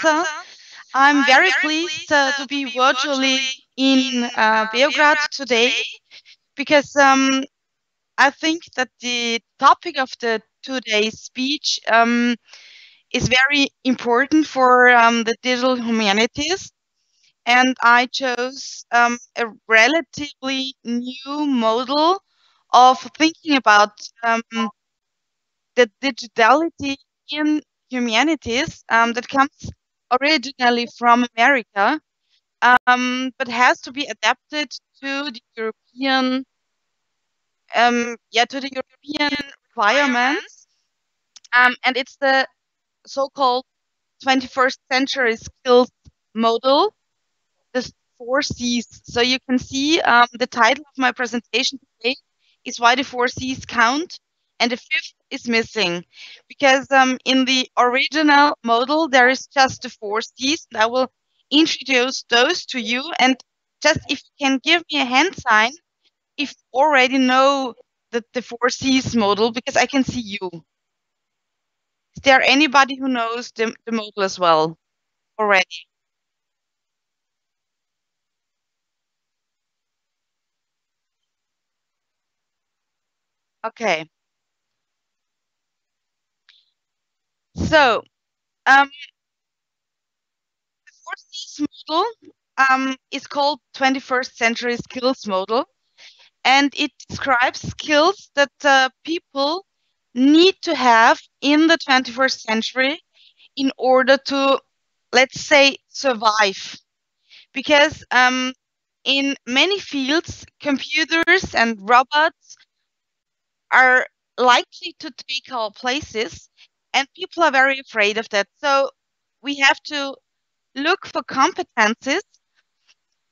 Marta. I'm very pleased to be virtually in Beograd today because I think that the topic of the today's speech is very important for the digital humanities. And I chose a relatively new model of thinking about the digitality in humanities that comes originally from America, but has to be adapted to the European, to the European requirements, and it's the so-called 21st century skills model, the 4 C's. So you can see the title of my presentation today is Why the 4 C's Count, and the fifth is missing. Because in the original model, there is just the 4 C's. I will introduce those to you. And just if you can give me a hand sign, if you already know the 4 C's model, because I can see you. Is there anybody who knows the model as well already? Okay. So, the 4 C's model is called 21st century skills model, and it describes skills that people need to have in the 21st century in order to, let's say, survive. Because in many fields, computers and robots are likely to take our places, and people are very afraid of that. So we have to look for competencies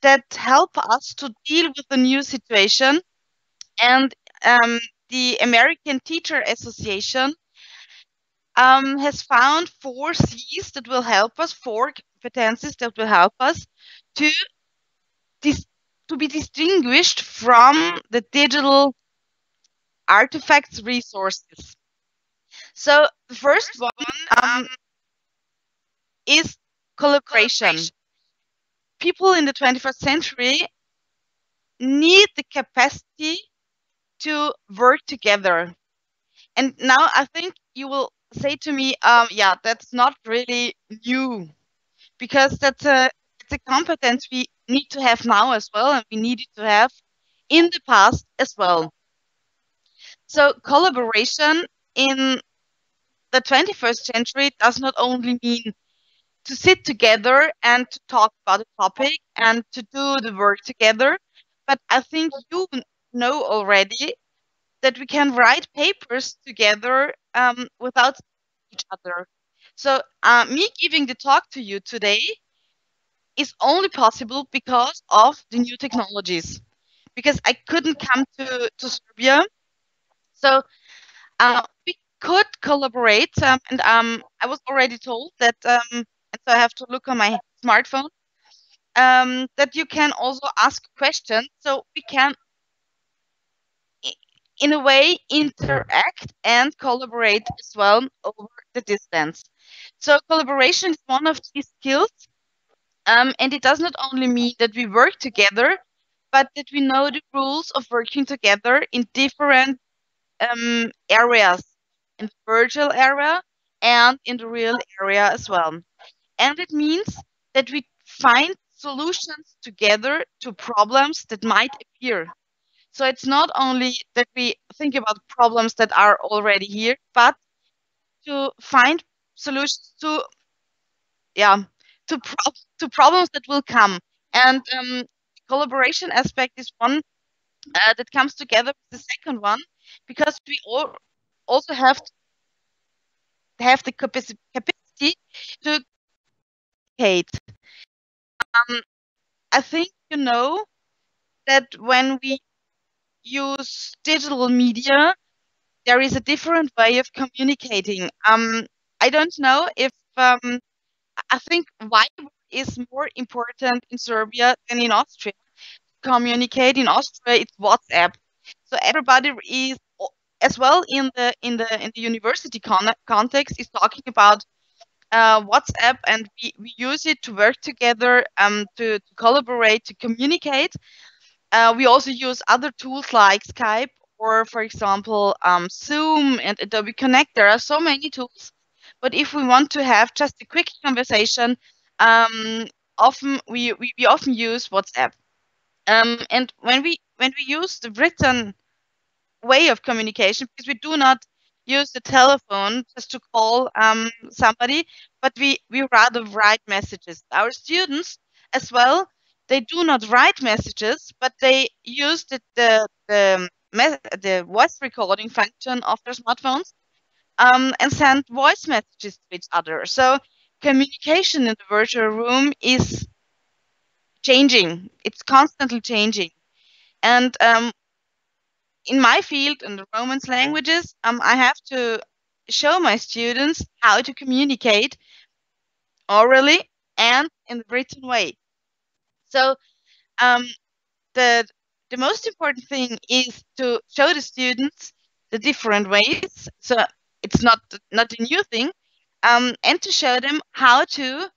that help us to deal with the new situation. And the American Teacher Association has found 4 C's that will help us, 4 competencies that will help us to be distinguished from the digital artifacts resources. So the first one is collaboration. People in the 21st century need the capacity to work together. And now I think you will say to me, yeah, that's not really new, because it's a competence we need to have now as well, and we needed to have in the past as well. So collaboration in the 21st century does not only mean to sit together and to talk about a topic and to do the work together, but I think you know already that we can write papers together without each other. So me giving the talk to you today is only possible because of the new technologies, because I couldn't come to Serbia. So we could collaborate, and I was already told that, and so I have to look on my smartphone, that you can also ask questions, so we can in a way interact and collaborate as well over the distance. So collaboration is one of these skills, and it does not only mean that we work together, but that we know the rules of working together in different areas, in the virtual area and in the real area as well. And it means that we find solutions together to problems that might appear. So it's not only that we think about problems that are already here, but to find solutions to, yeah, to problems that will come. And collaboration aspect is one that comes together with the second one, because we also have to have the capacity to communicate. I think you know that when we use digital media, there is a different way of communicating. I don't know if I think Viber is more important in Serbia than in Austria. Communicate in Austria, it's WhatsApp. So everybody is as well in the university context is talking about WhatsApp, and we use it to work together, to collaborate, to communicate. We also use other tools like Skype or, for example, Zoom and Adobe Connect. There are so many tools. But if we want to have just a quick conversation, often we often use WhatsApp. And when we use the written way of communication, because we do not use the telephone just to call somebody, but we rather write messages. Our students as well, they do not write messages, but they use the voice recording function of their smartphones, and send voice messages to each other. So communication in the virtual room is changing. It's constantly changing. And in my field, in the Romance languages, I have to show my students how to communicate orally and in the written way. So um, the the most important thing is to show the students the different ways. So it's not a new thing, and to show them how to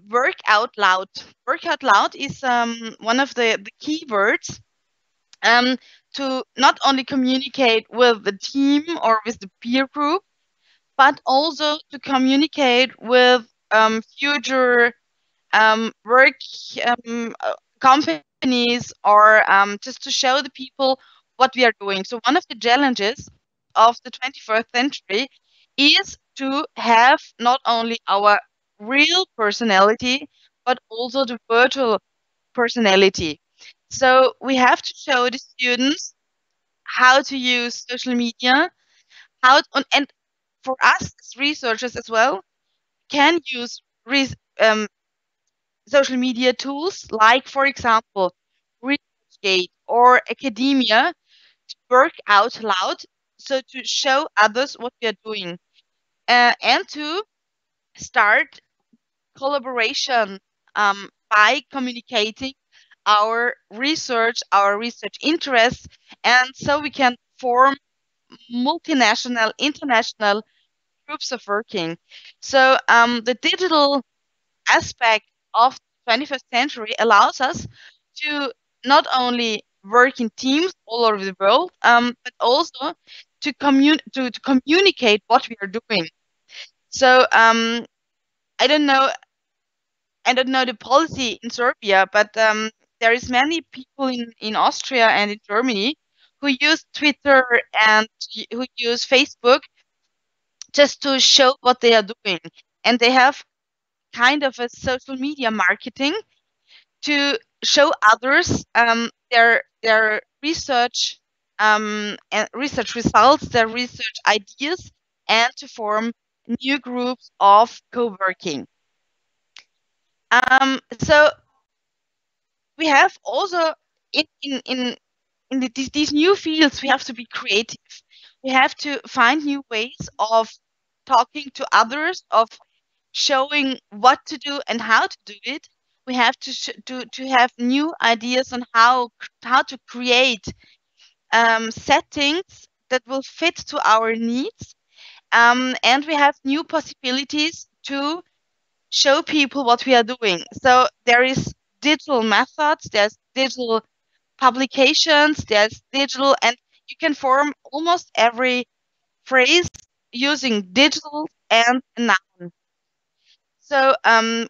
work out loud. Work out loud is one of the key words, um, to not only communicate with the team or with the peer group, but also to communicate with future work companies, or just to show the people what we are doing. So one of the challenges of the 21st century is to have not only our real personality, but also the virtual personality. So we have to show the students how to use social media, and for us as researchers as well, can use res, um, social media tools like, for example, ResearchGate or academia, to work out loud, so to show others what we are doing, and to start collaboration by communicating our research interests, and so we can form multinational, international groups of working. So the digital aspect of the 21st century allows us to not only work in teams all over the world, but also to communicate what we are doing. So I don't know I don't know the policy in Serbia, but there is many people in Austria and in Germany who use Twitter and who use Facebook just to show what they are doing. And they have kind of a social media marketing to show others their research, and research results, their research ideas, and to form new groups of co-working. So we have also in these new fields, we have to be creative. We have to find new ways of talking to others, of showing what to do and how to do it. We have to have new ideas on how to create settings that will fit to our needs, and we have new possibilities to show people what we are doing. So there is digital methods, there's digital publications, there's digital, and you can form almost every phrase using digital and noun. So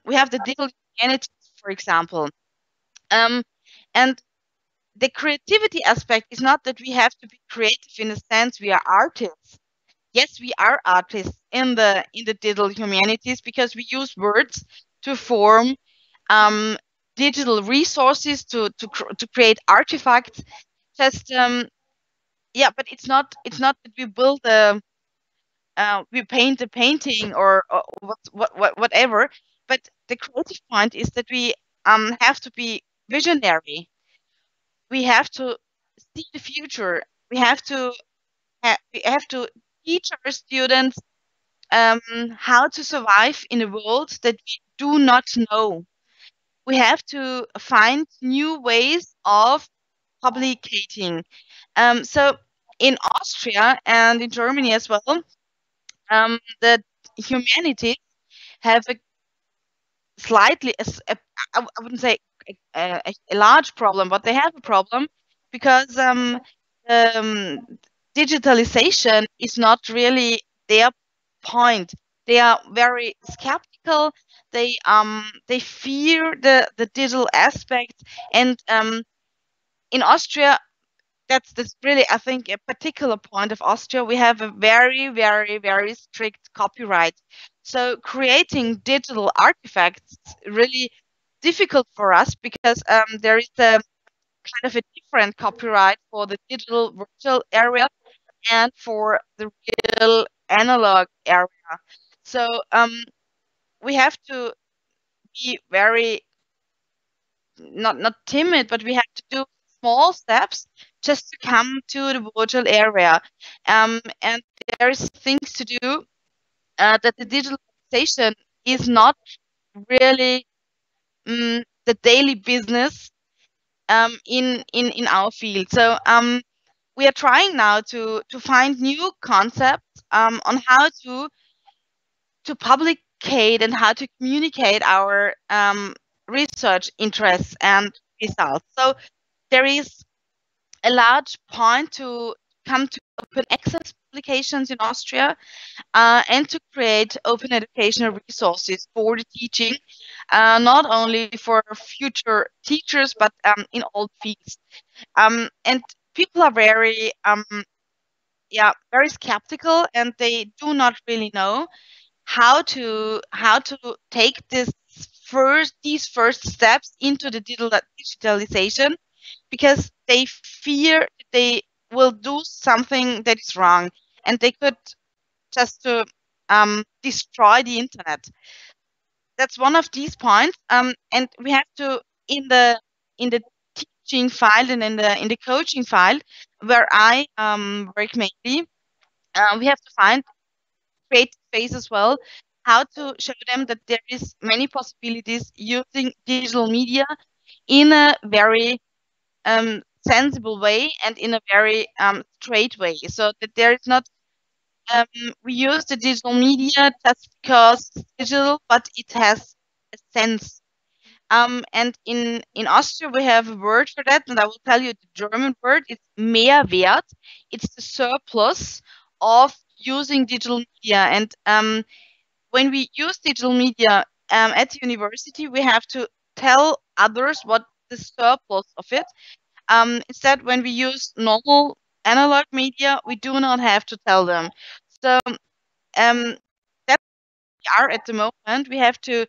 we have the digital humanities, for example. Um, and the creativity aspect is not that we have to be creative in a sense we are artists. Yes, we are artists in the digital humanities, because we use words to form digital resources, to create artifacts. Just yeah, but it's not that we build a we paint a painting, or whatever. But the creative point is that we have to be visionary. We have to see the future. We have to teach our students how to survive in a world that we do not know. We have to find new ways of publicating. So in Austria and in Germany as well, that humanities have a slightly, I wouldn't say a large problem, but they have a problem because um, digitalization is not really their point. They are very skeptical. They fear the digital aspect, and in Austria, that's really, I think, a particular point of Austria. We have a very, very, very strict copyright. So creating digital artifacts is really difficult for us because there is a kind of a different copyright for the digital virtual area and for the real analog area. So we have to be very not timid, but we have to do small steps just to come to the virtual area. And there is things to do that the digitalization is not really the daily business in our field. So we are trying now to find new concepts on how to publicate and how to communicate our research interests and results. So there is a large point to come to open access publications in Austria and to create open educational resources for the teaching, not only for future teachers, but in all fields. And people are very, very skeptical, and they do not really know how to take these first steps into the digitalization, because they fear they will do something that is wrong, and they could just to destroy the internet. That's one of these points, and we have to in the teaching file and in the coaching file where I work mainly. We have to find creative ways as well, how to show them that there is many possibilities using digital media in a very sensible way and in a very straight way, so that there is not we use the digital media just because it's digital, but it has a sense. And in Austria we have a word for that, and I will tell you the German word. It's Mehrwert. It's the surplus of using digital media. And when we use digital media at the university, we have to tell others what the surplus of it. Instead, when we use normal analog media, we do not have to tell them. So um, that we are at the moment. We have to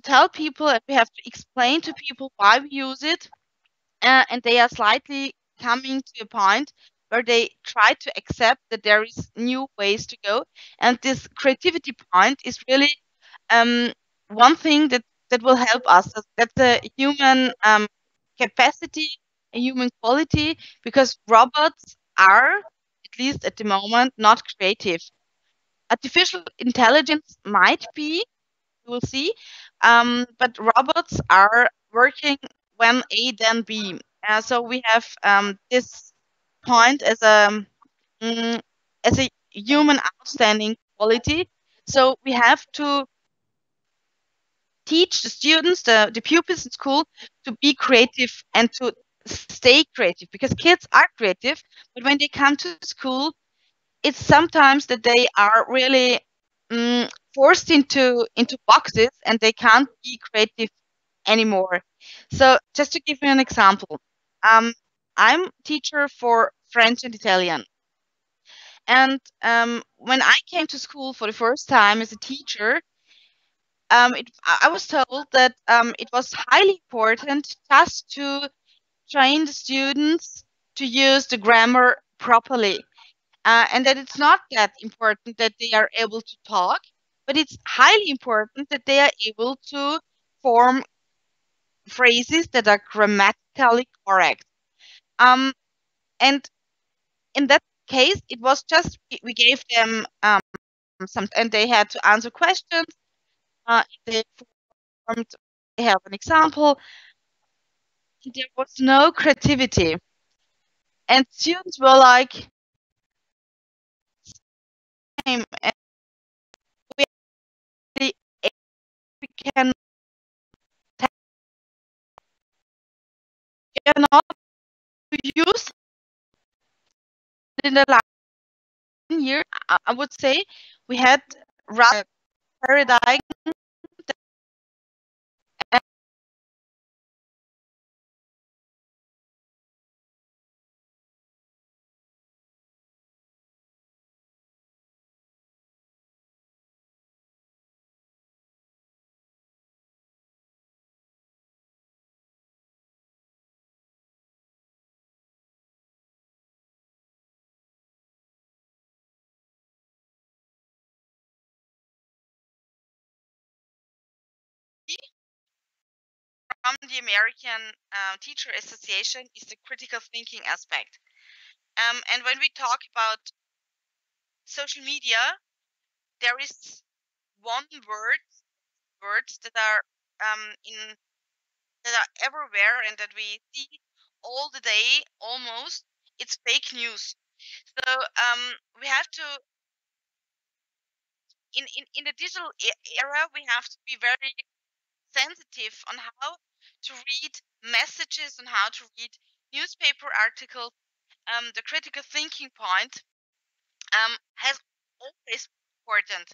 tell people, and we have to explain to people why we use it, and they are slightly coming to a point where they try to accept that there is new ways to go. And this creativity point is really um, one thing that will help us. That's a human capacity, a human quality, because robots are, at least at the moment, not creative. Artificial intelligence might be, we will see, but robots are working when A then B. So we have this point mm, as a human outstanding quality. So we have to teach the students, the pupils in school, to be creative and to stay creative, because kids are creative, but when they come to school, it's sometimes that they are really forced into boxes and they can't be creative anymore. So just to give you an example, I'm teacher for French and Italian, and when I came to school for the first time as a teacher, I was told that it was highly important just to train the students to use the grammar properly, and that it's not that important that they are able to talk, but it's highly important that they are able to form phrases that are grammatically correct. Um, and in that case, it was just we gave them some, and they had to answer questions. They formed, they have an example. There was no creativity, and students were like, time, and we actually we cannot use in the last year. I would say we had rather paradigm and from the American Teacher Association is the critical thinking aspect. And when we talk about social media, there is one words that are in that are everywhere and that we see all the day almost. It's fake news. So we have to in the digital era we have to be very sensitive on how to read messages, on how to read newspaper articles. The critical thinking point has always been important.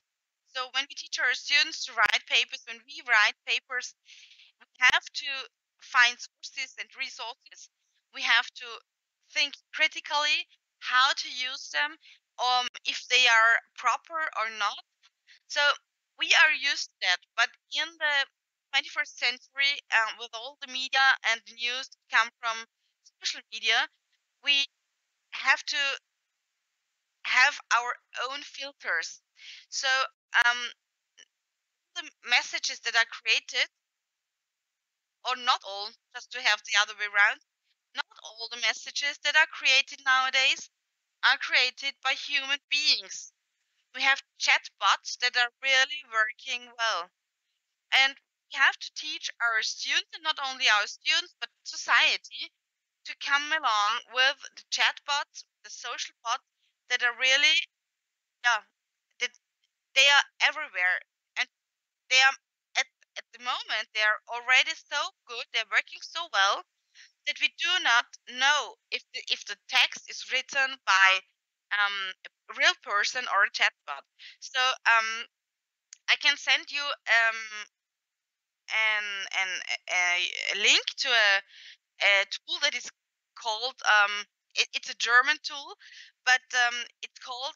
So when we teach our students to write papers, when we write papers, we have to find sources and resources. We have to think critically how to use them, if they are proper or not. So we are used to that, but in the 21st century, with all the media and the news that come from social media, we have to have our own filters. So um, the messages that are created, or not all, just to have the other way around, not all the messages that are created nowadays are created by human beings. We have chatbots that are really working well. And we have to teach our students, and not only our students, but society, to come along with the chatbots, the social bots that are really, yeah, that they are everywhere. And they are, at, at the moment, they are already so good, they're working so well that we do not know if the text is written by a real person or a chatbot. So I can send you an a link to a tool that is called it's a German tool, but it's called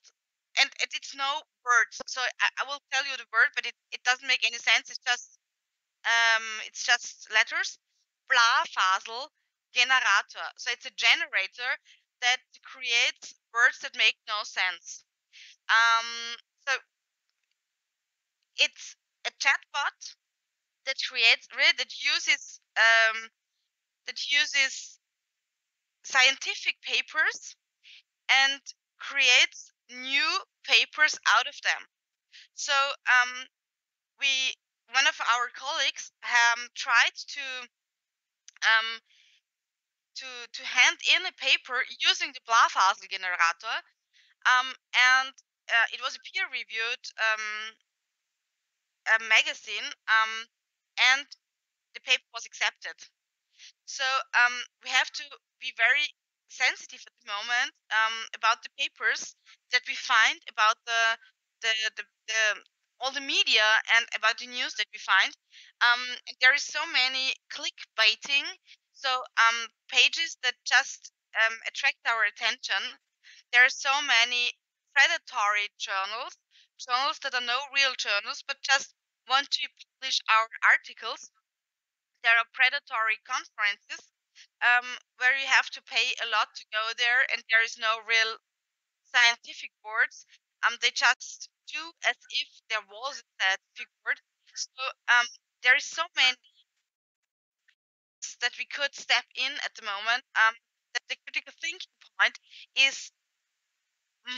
and it's no words. So I will tell you the word, but it doesn't make any sense. It's just letters. Blasfasel generator. So it's a generator that creates words that make no sense. So it's a chatbot that creates really that uses scientific papers and creates new papers out of them. So we one of our colleagues tried um, to hand in a paper using the Blasfasel generator, and it was a peer-reviewed magazine, and the paper was accepted. So we have to be very sensitive at the moment about the papers that we find about the all the media and about the news that we find. There is so many clickbaiting, so pages that just attract our attention. There are so many predatory journals that are no real journals, but just want to publish our articles. There are predatory conferences where you have to pay a lot to go there, and there is no real scientific boards. They just do as if there was a scientific board. So there is so many that we could step in at the moment. That the critical thinking point is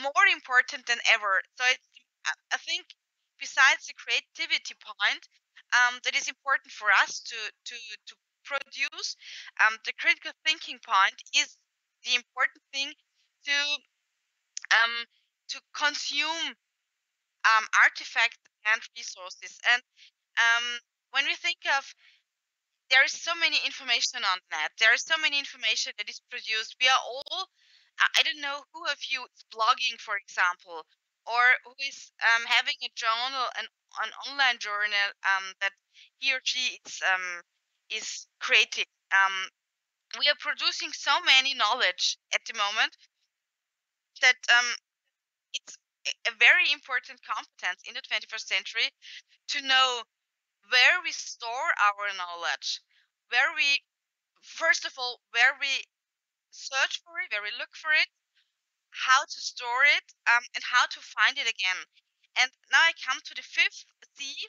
more important than ever. So I think besides the creativity point, that is important for us to produce. The critical thinking point is the important thing to um, to consume. artifacts and resources. And when we think of, there is so many information on net. There is so many information that is produced. We are all, I don't know who of you is blogging, for example, or who is having a journal, an online journal that he or she is creating. We are producing so many knowledge at the moment that it's a very important competence in the 21st century to know where we store our knowledge, where we, first of all, where we search for it, where we look for it, how to store it, and how to find it again. And now I come to the fifth C,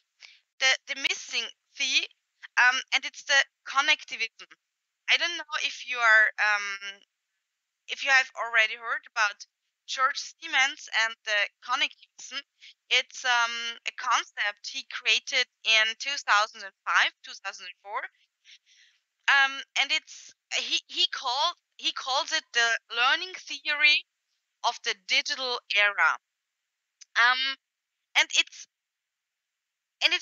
the missing C, and it's the connectivism. I don't know if you have already heard about George Siemens and the connectivism. It's a concept he created in 2005, 2004, and it's he calls it the learning theory of the digital era. Um, and it's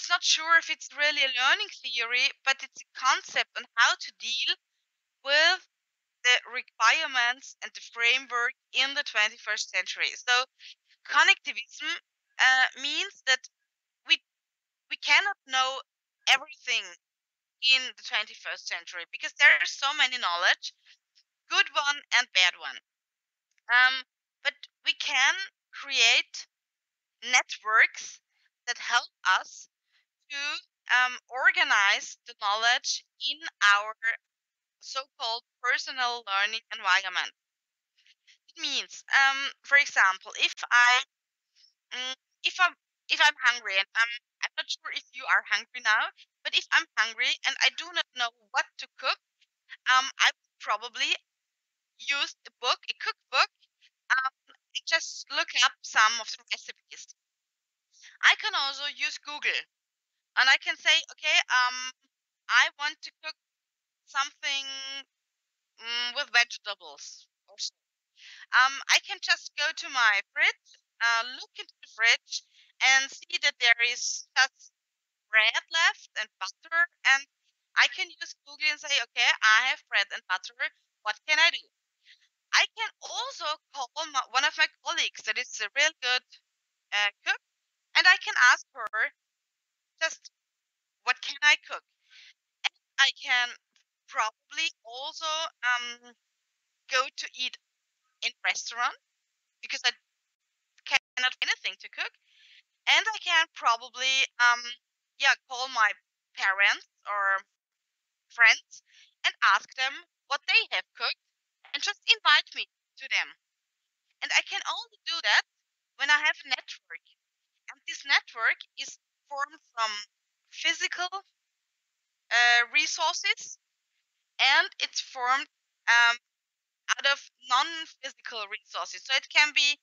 not sure if it's really a learning theory, but it's a concept on how to deal with the requirements and the framework in the 21st century. So connectivism means that we we cannot know everything in the 21st century because there is so many knowledge, good one and bad one. But we can create networks that help us to organize the knowledge in our so-called personal learning environment. It means, for example, mm, if I'm if I'm hungry and I'm not sure if you are hungry now, but if I'm hungry and I do not know what to cook, I would probably use a book, a cookbook, and just look up some of the recipes. I can also use Google, and I can say, okay, I want to cook something with vegetables. Or so. I can just go to my fridge, look into the fridge, and see that there is just bread left and butter, and I can use Google and say, okay, I have bread and butter. What can I do? I can also call one of my colleagues that is a real good cook, and I can ask her just what can I cook. And I can probably also go to eat in restaurant because I cannot find anything to cook, and I can probably call my parents or friends and ask them what they have cooked and just invite me to them. And I can only do that when I have a network. And this network is formed from physical resources, and it's formed out of non-physical resources. So it can be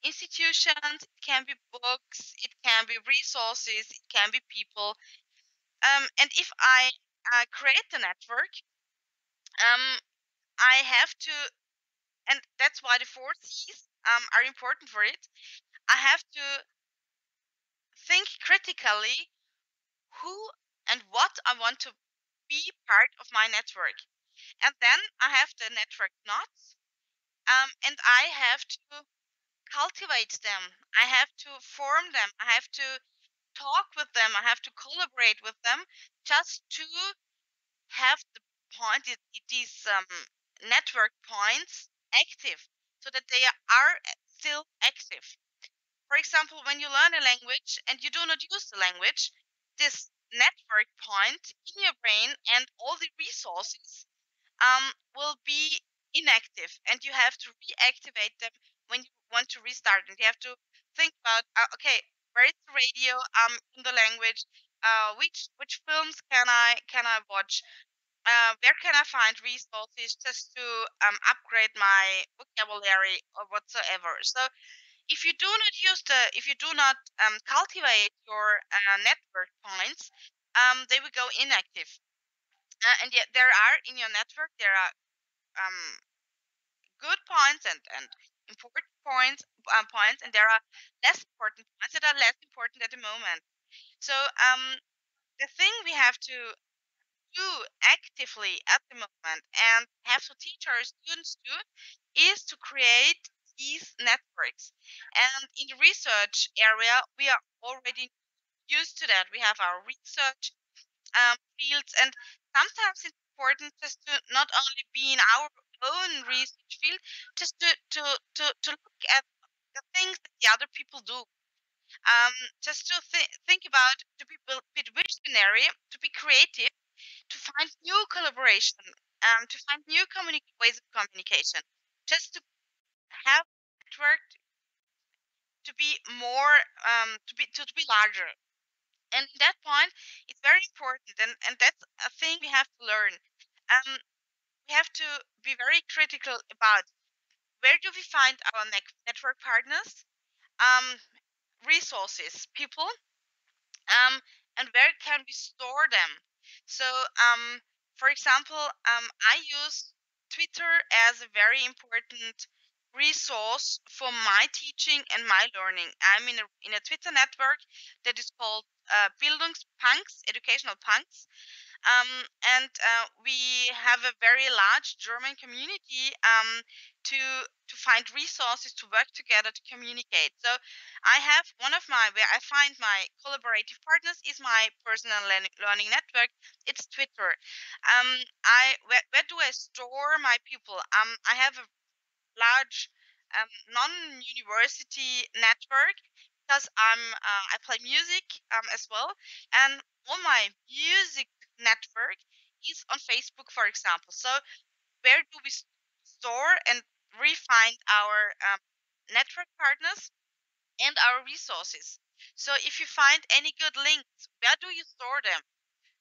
institutions, it can be books, it can be resources, it can be people. And if I create the network, um, I have to, and that's why the four C's are important for it. I have to think critically who and what I want to be part of my network. And then I have the network knots, and I have to cultivate them. I have to form them. I have to talk with them. I have to collaborate with them just to have the point, these network points active so that they are still active. For example, when you learn a language and you do not use the language, this network point in your brain and all the resources will be inactive, and you have to reactivate them when you want to restart. And you have to think about, okay, where is the radio in the language? Which films can I watch? Where can I find resources just to upgrade my vocabulary or whatsoever? So if you do not cultivate your network points, they will go inactive. And yet there are in your network there are good points and important points, and there are less important points that are less important at the moment. So the thing we have to do actively at the moment and have to teach our students to is to create these networks. And in the research area, we are already used to that. We have our research fields, and sometimes it's important just to not only be in our own research field, just to look at the things that the other people do. Um, just to think about, to be a bit visionary, to be creative, to find new collaboration, to find new ways of communication, just to have network to be more, to be larger. And at that point, it's very important, and that's a thing we have to learn. Um, we have to be very critical about where do we find our network partners, um, resources, people, um, and where can we store them? So, for example, I use Twitter as a very important resource for my teaching and my learning. I'm in a Twitter network that is called Bildungspunks, Educational Punks, and we have a very large German community to find resources to work together to communicate. So I have one of my where I find my collaborative partners is my personal learning network. It's Twitter. I where do I store my people? I have a large non-university network because I play music as well, and all my music network is on Facebook, for example. So where do we store and refine our network partners and our resources? So if you find any good links, where do you store them?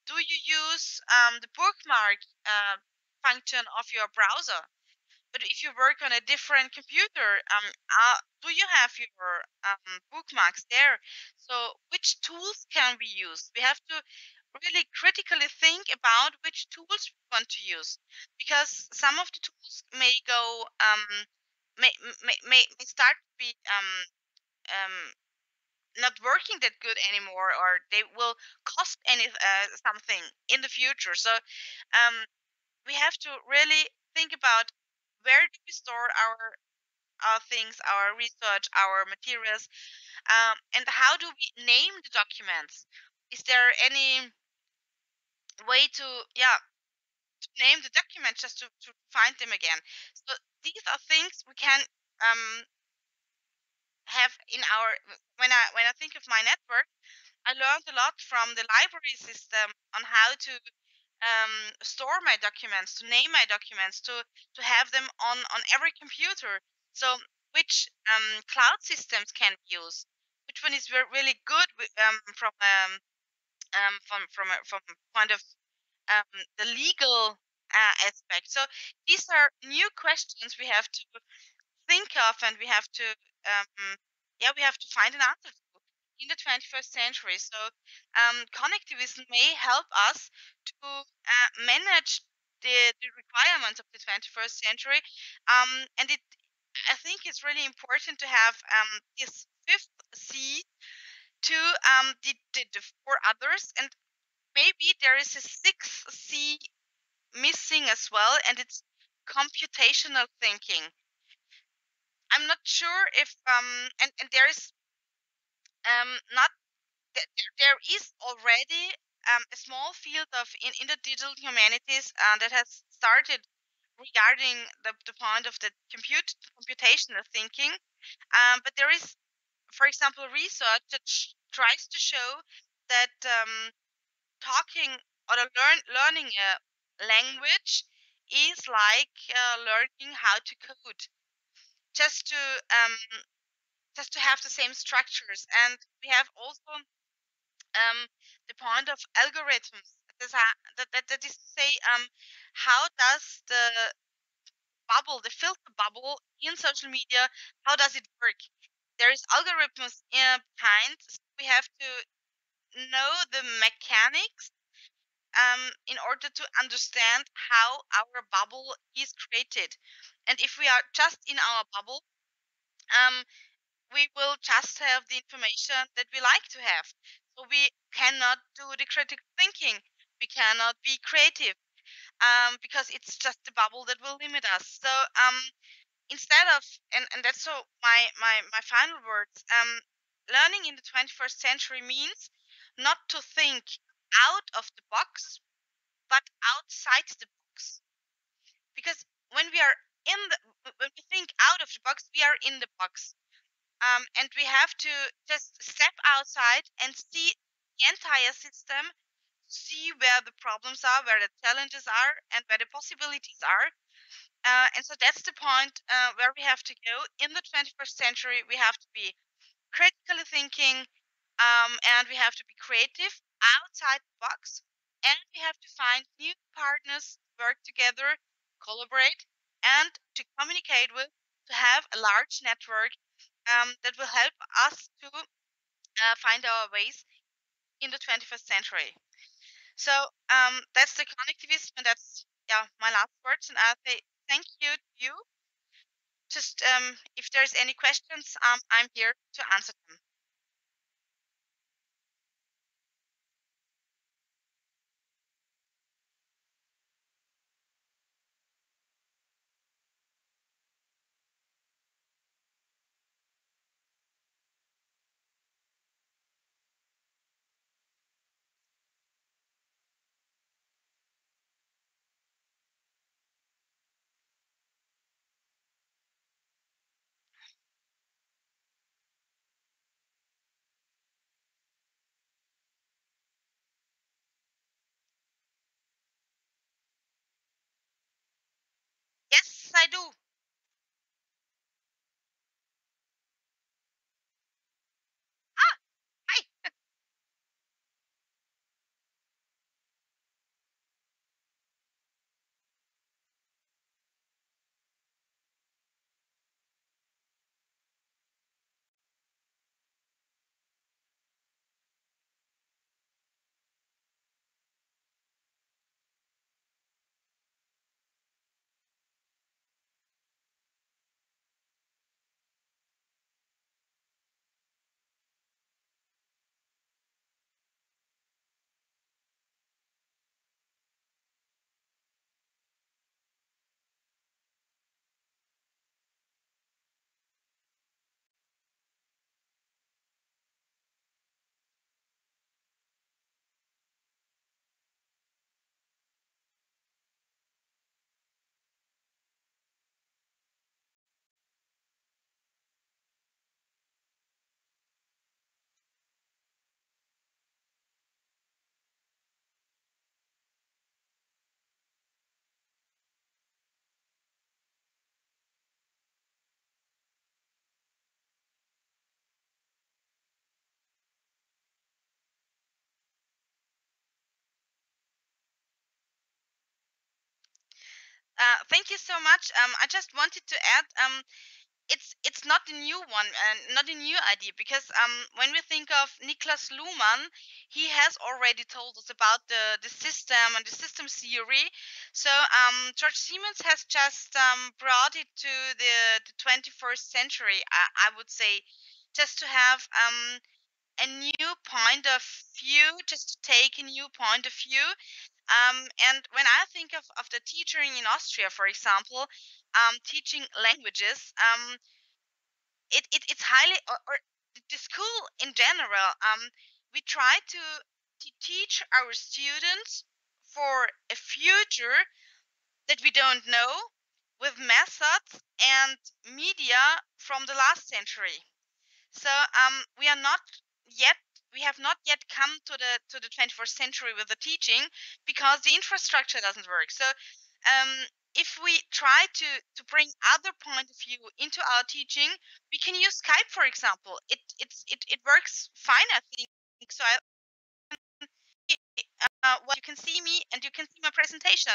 Do you use the bookmark function of your browser? But if you work on a different computer, do you have your bookmarks there? So which tools can we use? We have to really critically think about which tools we want to use, because some of the tools may go may start to be not working that good anymore, or they will cost something in the future. So we have to really think about where do we store our things, our research, our materials, and how do we name the documents? Is there any way to, yeah, to name the document just to find them again? So these are things we can um, have in our when I think of my network. I learned a lot from the library system on how to store my documents, to name my documents, to have them on every computer. So which cloud systems can we use? Which one is really good from a point of the legal aspect? So these are new questions we have to think of, and we have to yeah, we have to find an answer to in the 21st century. So connectivism may help us to manage the requirements of the 21st century, and it I think it's really important to have this fifth C to the four others, and maybe there is a sixth C missing as well, and it's computational thinking. I'm not sure if and there is not there is already a small field of in the digital humanities that has started regarding the point of the computational thinking, but there is, for example, research that tries to show that talking or learning a language is like learning how to code, just to um, just to have the same structures. And we have also the point of algorithms. That is to say, how does the bubble, the filter bubble in social media, how does it work? There is algorithms behind. So we have to know the mechanics in order to understand how our bubble is created. And if we are just in our bubble, um, we will just have the information that we like to have. So we cannot do the critical thinking. We cannot be creative, because it's just the bubble that will limit us. So instead of, and that's so my final words. Learning in the 21st century means not to think out of the box, but outside the box. Because when we are when we think out of the box, we are in the box. And we have to just step outside and see the entire system, see where the problems are, where the challenges are, and where the possibilities are. And so that's the point where we have to go. In the 21st century, we have to be critically thinking, and we have to be creative outside the box, and we have to find new partners, work together, collaborate, and to communicate with, to have a large network that will help us to find our ways in the 21st century. So that's the connectivism, and that's, yeah, my last words. And I say thank you to you. Just if there's any questions, I'm here to answer them. Yes, I do. Ah, hi. Thank you so much. I just wanted to add, it's not a new one and not a new idea, because when we think of Niklas Luhmann, he has already told us about the system and the system theory. So George Siemens has just brought it to the 21st century, I would say, just to have a new point of view, just to take a new point of view. And when I think of the teaching in Austria, for example, teaching languages, it's highly, or the school in general, we try to teach our students for a future that we don't know, with methods and media from the last century. So we are not yet, we have not yet come to the 21st century with the teaching, because the infrastructure doesn't work. So if we try to bring other point of view into our teaching, we can use Skype, for example. It works fine, I think. So well, you can see me and you can see my presentation.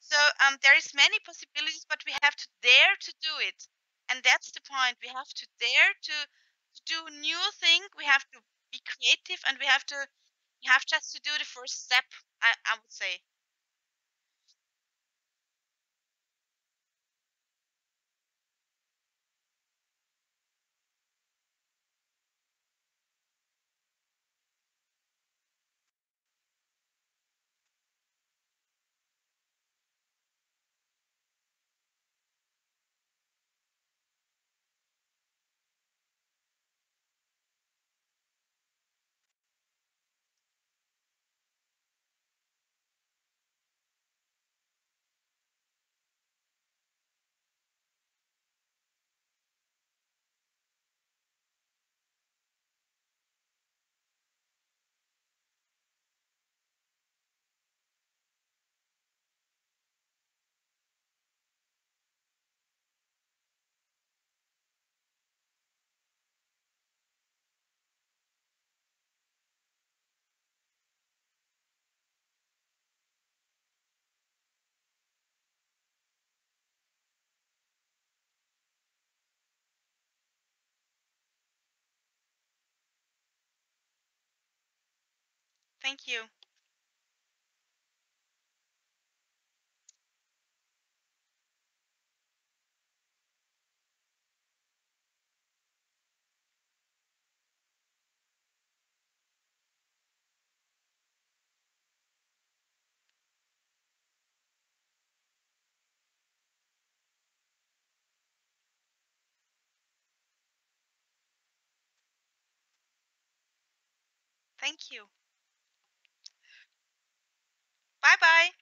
So there is many possibilities, but we have to dare to do it, and that's the point. We have to dare to do new thing. We have to be creative, and we have just to do the first step. I would say. Thank you. Thank you. Bye bye.